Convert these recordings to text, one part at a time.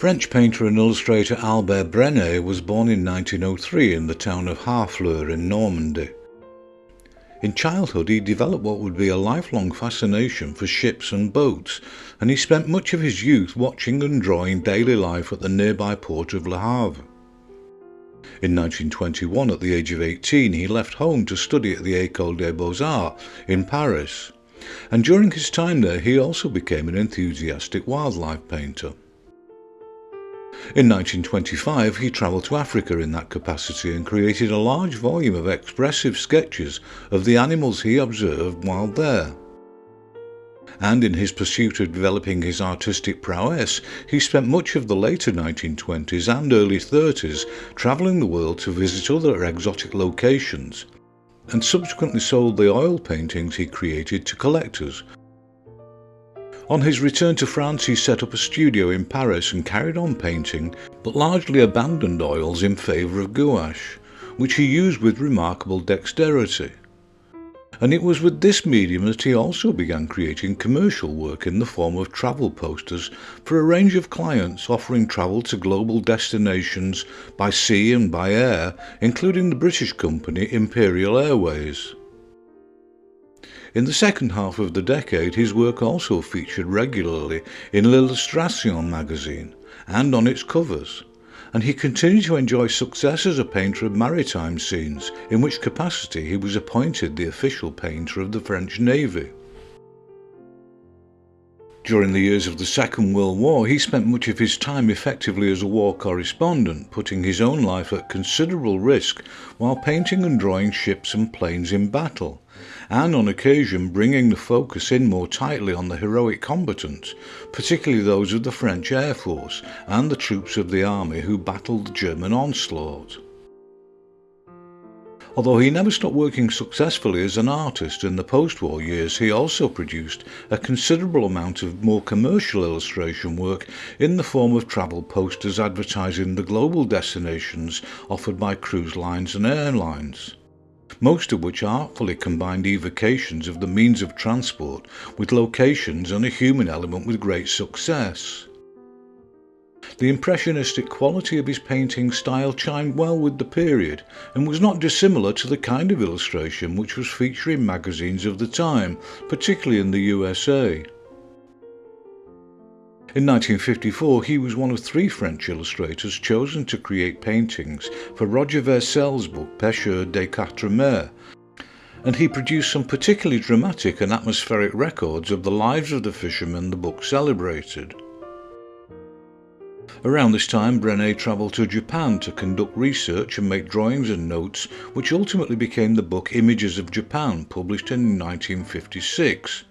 French painter and illustrator Albert Brenet was born in 1903 in the town of Harfleur in Normandy. In childhood he developed what would be a lifelong fascination for ships and boats, and he spent much of his youth watching and drawing daily life at the nearby port of Le Havre. In 1921, at the age of 18, he left home to study at the École des Beaux-Arts in Paris, and during his time there he also became an enthusiastic wildlife painter. In 1925 he travelled to Africa in that capacity and created a large volume of expressive sketches of the animals he observed while there. And in his pursuit of developing his artistic prowess, he spent much of the later 1920s and early 30s travelling the world to visit other exotic locations, and subsequently sold the oil paintings he created to collectors. On his return to France he set up a studio in Paris and carried on painting, but largely abandoned oils in favour of gouache, which he used with remarkable dexterity. And it was with this medium that he also began creating commercial work in the form of travel posters for a range of clients offering travel to global destinations by sea and by air, including the British company Imperial Airways. In the second half of the decade his work also featured regularly in l'Illustration magazine and on its covers, and he continued to enjoy success as a painter of maritime scenes, in which capacity he was appointed the official painter of the French Navy. During the years of the Second World War he spent much of his time effectively as a war correspondent, putting his own life at considerable risk while painting and drawing ships and planes in battle, and on occasion bringing the focus in more tightly on the heroic combatants, particularly those of the French Air Force and the troops of the army who battled the German onslaught. Although he never stopped working successfully as an artist in the post-war years, he also produced a considerable amount of more commercial illustration work in the form of travel posters advertising the global destinations offered by cruise lines and airlines, most of which artfully combined evocations of the means of transport with locations and a human element with great success. The impressionistic quality of his painting style chimed well with the period and was not dissimilar to the kind of illustration which was featured in magazines of the time, particularly in the USA. In 1954 he was one of 3 French illustrators chosen to create paintings for Roger Versel's book Pêcheurs des Quatre Mers, and he produced some particularly dramatic and atmospheric records of the lives of the fishermen the book celebrated. Around this time Brenet travelled to Japan to conduct research and make drawings and notes which ultimately became the book Images of Japan, published in 1956.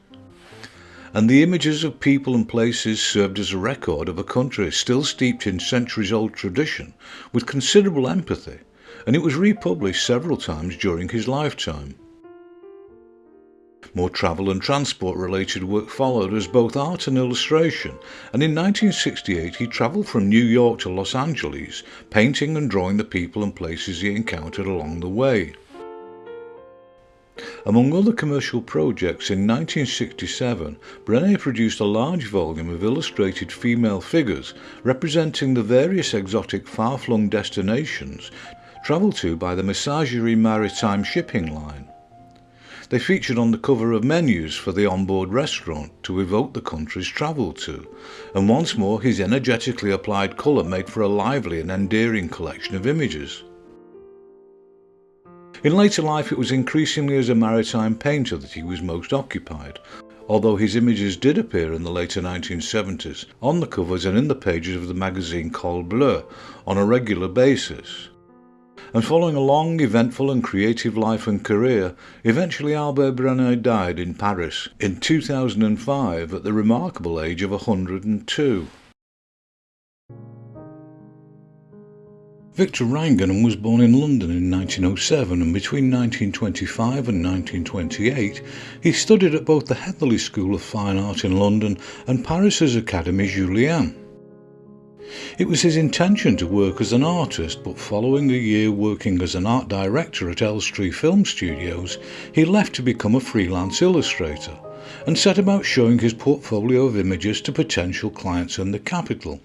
And the images of people and places served as a record of a country still steeped in centuries-old tradition with considerable empathy, and it was republished several times during his lifetime. More travel and transport related work followed as both art and illustration, and in 1968 he travelled from New York to Los Angeles, painting and drawing the people and places he encountered along the way. Among other commercial projects, in 1967 Brenet produced a large volume of illustrated female figures representing the various exotic far-flung destinations travelled to by the Messageries Maritime shipping line. They featured on the cover of menus for the onboard restaurant to evoke the countries travelled to, and once more his energetically applied colour made for a lively and endearing collection of images. In later life it was increasingly as a maritime painter that he was most occupied, although his images did appear in the later 1970s on the covers and in the pages of the magazine Col Bleu on a regular basis. And following a long, eventful and creative life and career, eventually Albert Brenet died in Paris in 2005 at the remarkable age of 102. Victor Reinganum was born in London in 1907, and between 1925 and 1928 he studied at both the Heatherley School of Fine Art in London and Paris's Académie Julian. It was his intention to work as an artist, but following a year working as an art director at Elstree Film Studios, he left to become a freelance illustrator and set about showing his portfolio of images to potential clients in the capital.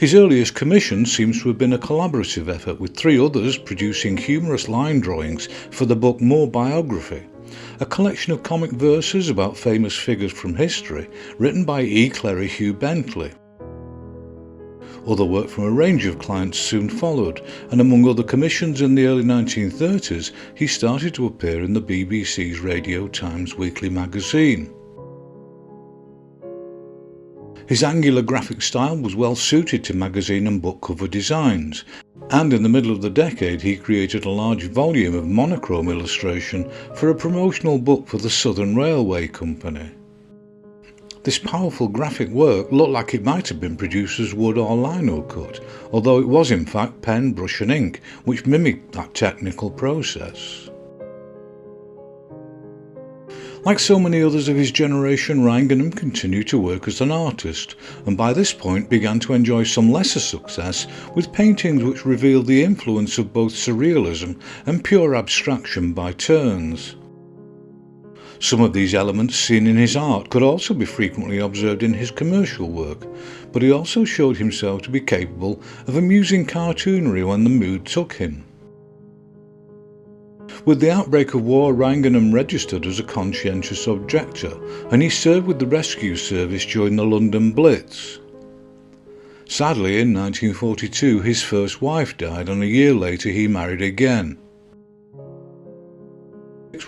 His earliest commission seems to have been a collaborative effort with 3 others producing humorous line drawings for the book More Biography, a collection of comic verses about famous figures from history written by E. Clery Hugh Bentley. Other work from a range of clients soon followed, and among other commissions in the early 1930s, he started to appear in the BBC's Radio Times weekly magazine. His angular graphic style was well suited to magazine and book cover designs, and in the middle of the decade he created a large volume of monochrome illustration for a promotional book for the Southern Railway Company. This powerful graphic work looked like it might have been produced as wood or lino cut, although it was in fact pen, brush and ink, which mimicked that technical process. Like so many others of his generation, Reinganum continued to work as an artist, and by this point began to enjoy some lesser success with paintings which revealed the influence of both surrealism and pure abstraction by turns. Some of these elements seen in his art could also be frequently observed in his commercial work, but he also showed himself to be capable of amusing cartoonery when the mood took him. With the outbreak of war, Reinganum registered as a conscientious objector, and he served with the rescue service during the London Blitz. Sadly, in 1942 his first wife died, and a year later he married again.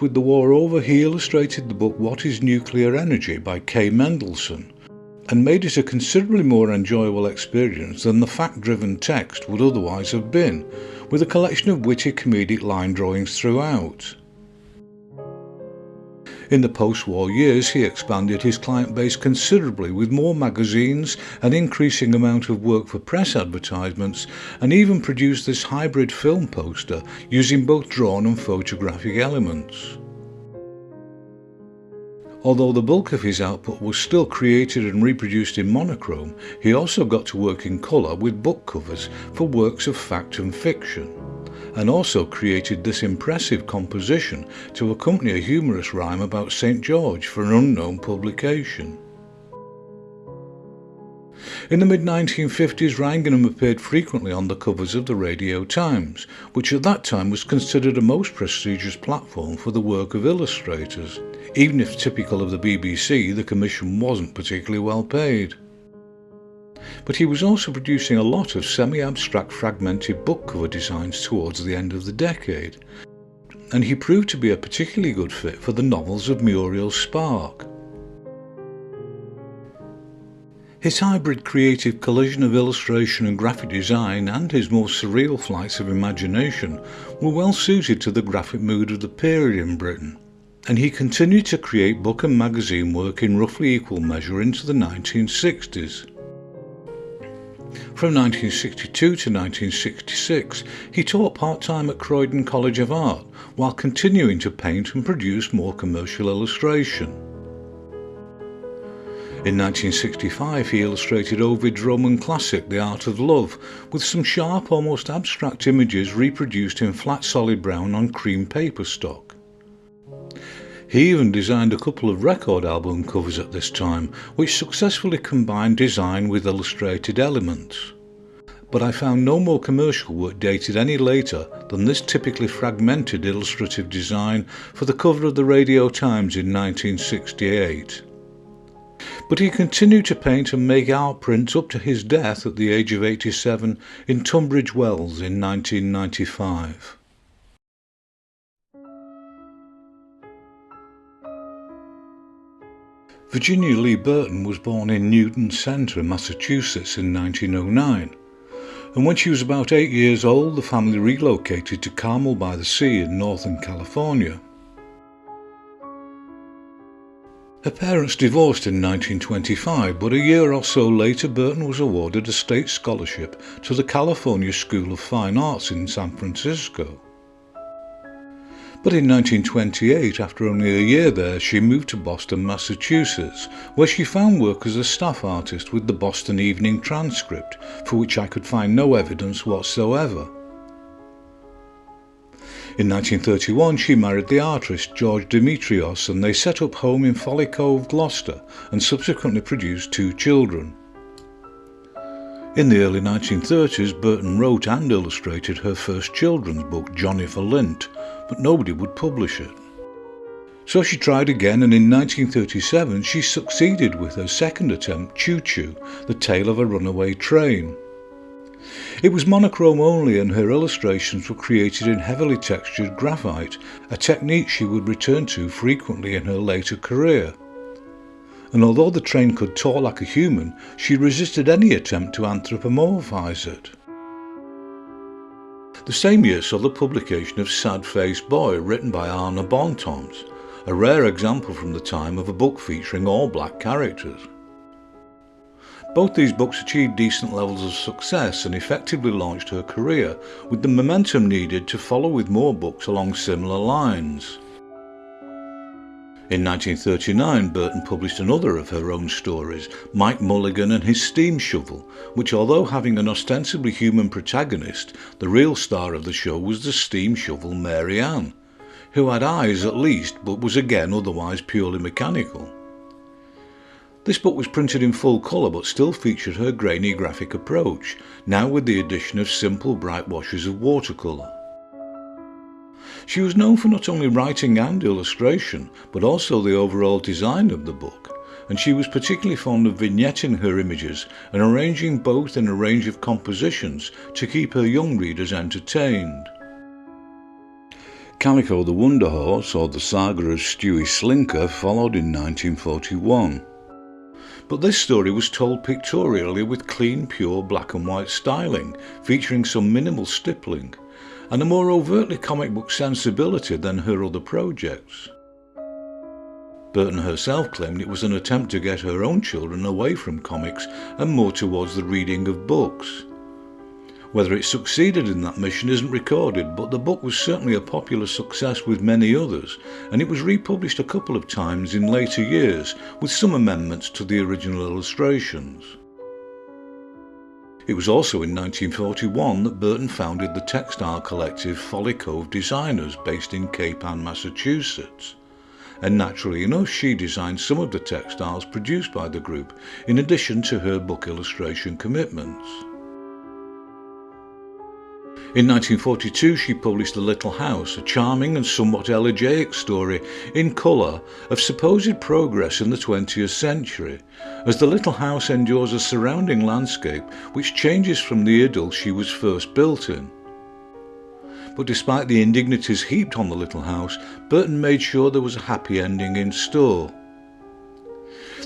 With the war over, he illustrated the book What is Nuclear Energy by K. Mendelssohn, and made it a considerably more enjoyable experience than the fact-driven text would otherwise have been, with a collection of witty comedic line drawings throughout. In the post-war years he expanded his client base considerably with more magazines, an increasing amount of work for press advertisements, and even produced this hybrid film poster using both drawn and photographic elements. Although the bulk of his output was still created and reproduced in monochrome, he also got to work in colour with book covers for works of fact and fiction, and also created this impressive composition to accompany a humorous rhyme about St. George for an unknown publication. In the mid-1950s, Reinganum appeared frequently on the covers of the Radio Times, which at that time was considered a most prestigious platform for the work of illustrators. Even if typical of the BBC, the commission wasn't particularly well paid. But he was also producing a lot of semi-abstract fragmented book cover designs towards the end of the decade, and he proved to be a particularly good fit for the novels of Muriel Spark. His hybrid creative collision of illustration and graphic design and his more surreal flights of imagination were well suited to the graphic mood of the period in Britain, and he continued to create book and magazine work in roughly equal measure into the 1960s. From 1962 to 1966, he taught part-time at Croydon College of Art, while continuing to paint and produce more commercial illustration. In 1965 he illustrated Ovid's Roman classic The Art of Love, with some sharp, almost abstract images reproduced in flat solid brown on cream paper stock. He even designed a couple of record album covers at this time, which successfully combined design with illustrated elements. But I found no more commercial work dated any later than this typically fragmented illustrative design for the cover of the Radio Times in 1968. But he continued to paint and make art prints up to his death at the age of 87 in Tunbridge Wells in 1995. Virginia Lee Burton was born in Newton Center, Massachusetts in 1909, and when she was about 8 years old the family relocated to Carmel by the Sea in Northern California. Her parents divorced in 1925, but a year or so later Burton was awarded a state scholarship to the California School of Fine Arts in San Francisco. But in 1928, after only a year there, she moved to Boston, Massachusetts, where she found work as a staff artist with the Boston Evening Transcript, for which I could find no evidence whatsoever. In 1931 she married the artist George Demetrios, and they set up home in Folly Cove, Gloucester, and subsequently produced 2 children. In the early 1930s, Burton wrote and illustrated her first children's book, Johnny for Lint, but nobody would publish it. So she tried again, and in 1937 she succeeded with her second attempt, Choo Choo, the tale of a runaway train. It was monochrome only, and her illustrations were created in heavily textured graphite, a technique she would return to frequently in her later career. And although the train could talk like a human, she resisted any attempt to anthropomorphise it. The same year saw the publication of Sad-Faced Boy, written by Arne Bontemps, a rare example from the time of a book featuring all black characters. Both these books achieved decent levels of success and effectively launched her career, with the momentum needed to follow with more books along similar lines. In 1939, Burton published another of her own stories, Mike Mulligan and His Steam Shovel, which, although having an ostensibly human protagonist, the real star of the show was the steam shovel Mary Ann, who had eyes at least, but was again otherwise purely mechanical. This book was printed in full colour, but still featured her grainy graphic approach, now with the addition of simple bright washes of watercolour. She was known for not only writing and illustration, but also the overall design of the book, and she was particularly fond of vignetting her images and arranging both in a range of compositions to keep her young readers entertained. Calico the Wonder Horse, or the Saga of Stewie Slinker, followed in 1941. But this story was told pictorially with clean, pure black and white styling, featuring some minimal stippling, and a more overtly comic book sensibility than her other projects. Burton herself claimed it was an attempt to get her own children away from comics and more towards the reading of books. Whether it succeeded in that mission isn't recorded, but the book was certainly a popular success with many others, and it was republished a couple of times in later years, with some amendments to the original illustrations. It was also in 1941 that Burton founded the textile collective Folly Cove Designers, based in Cape Ann, Massachusetts. And naturally enough, she designed some of the textiles produced by the group, in addition to her book illustration commitments. In 1942 she published The Little House, a charming and somewhat elegiac story in colour of supposed progress in the 20th century, as the little house endures a surrounding landscape which changes from the idyll she was first built in. But despite the indignities heaped on the little house, Burton made sure there was a happy ending in store.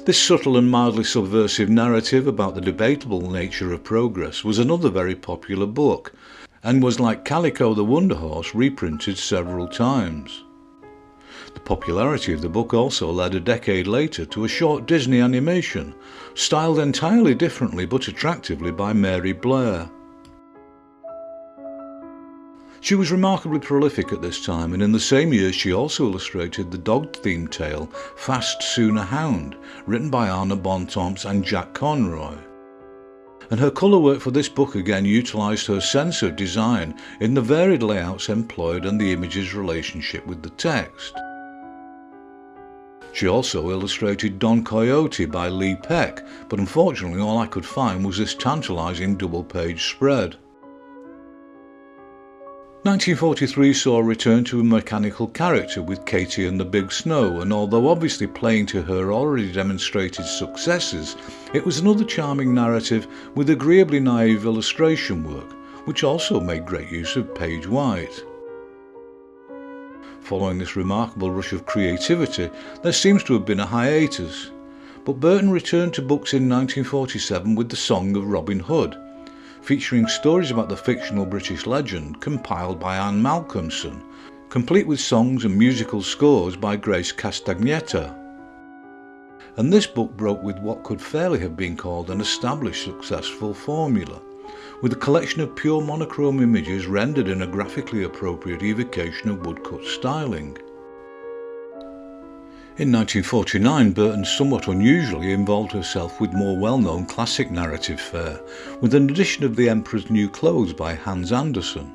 This subtle and mildly subversive narrative about the debatable nature of progress was another very popular book, and was, like Calico the Wonder Horse, reprinted several times. The popularity of the book also led a decade later to a short Disney animation, styled entirely differently but attractively by Mary Blair. She was remarkably prolific at this time, and in the same year she also illustrated the dog-themed tale Fast Sooner Hound, written by Arne Bontemps and Jack Conroy. And her colour work for this book again utilised her sense of design in the varied layouts employed and the image's relationship with the text. She also illustrated Don Quixote by Lee Peck, but unfortunately all I could find was this tantalising double-page spread. 1943 saw a return to a mechanical character with Katie and the Big Snow, and although obviously playing to her already demonstrated successes, it was another charming narrative with agreeably naive illustration work, which also made great use of page white. Following this remarkable rush of creativity, there seems to have been a hiatus, but Burton returned to books in 1947 with The Song of Robin Hood, featuring stories about the fictional British legend compiled by Anne Malcolmson, complete with songs and musical scores by Grace Castagnetta. And this book broke with what could fairly have been called an established successful formula, with a collection of pure monochrome images rendered in a graphically appropriate evocation of woodcut styling. In 1949, Burton somewhat unusually involved herself with more well-known classic narrative fare, with an edition of The Emperor's New Clothes by Hans Andersen.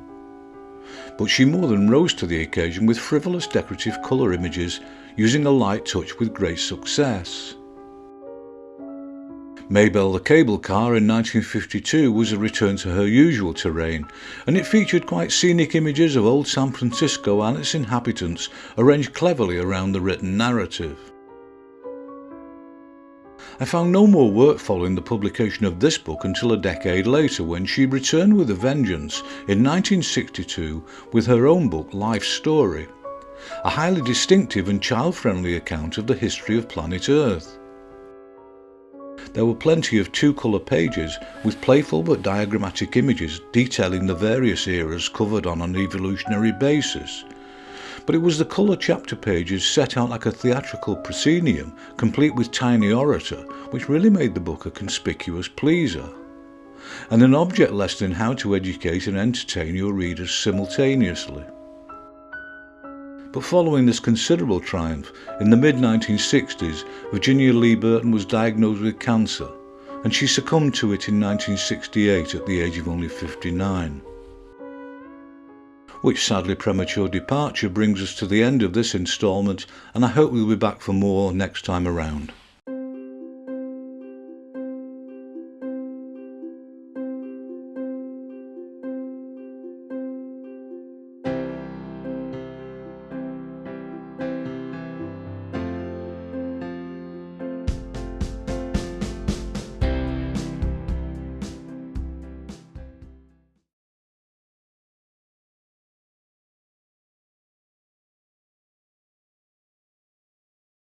But she more than rose to the occasion with frivolous decorative colour images, using a light touch with great success. Maybelle the Cable Car in 1952 was a return to her usual terrain, and it featured quite scenic images of old San Francisco and its inhabitants arranged cleverly around the written narrative. I found no more work following the publication of this book until a decade later, when she returned with a vengeance in 1962 with her own book Life Story, a highly distinctive and child-friendly account of the history of planet Earth. There were plenty of two-colour pages with playful but diagrammatic images detailing the various eras covered on an evolutionary basis. But it was the colour chapter pages set out like a theatrical proscenium, complete with tiny orator, which really made the book a conspicuous pleaser, and an object lesson in how to educate and entertain your readers simultaneously. But following this considerable triumph, in the mid-1960s, Virginia Lee Burton was diagnosed with cancer, and she succumbed to it in 1968 at the age of only 59. Which sadly premature departure brings us to the end of this instalment, and I hope we'll be back for more next time around.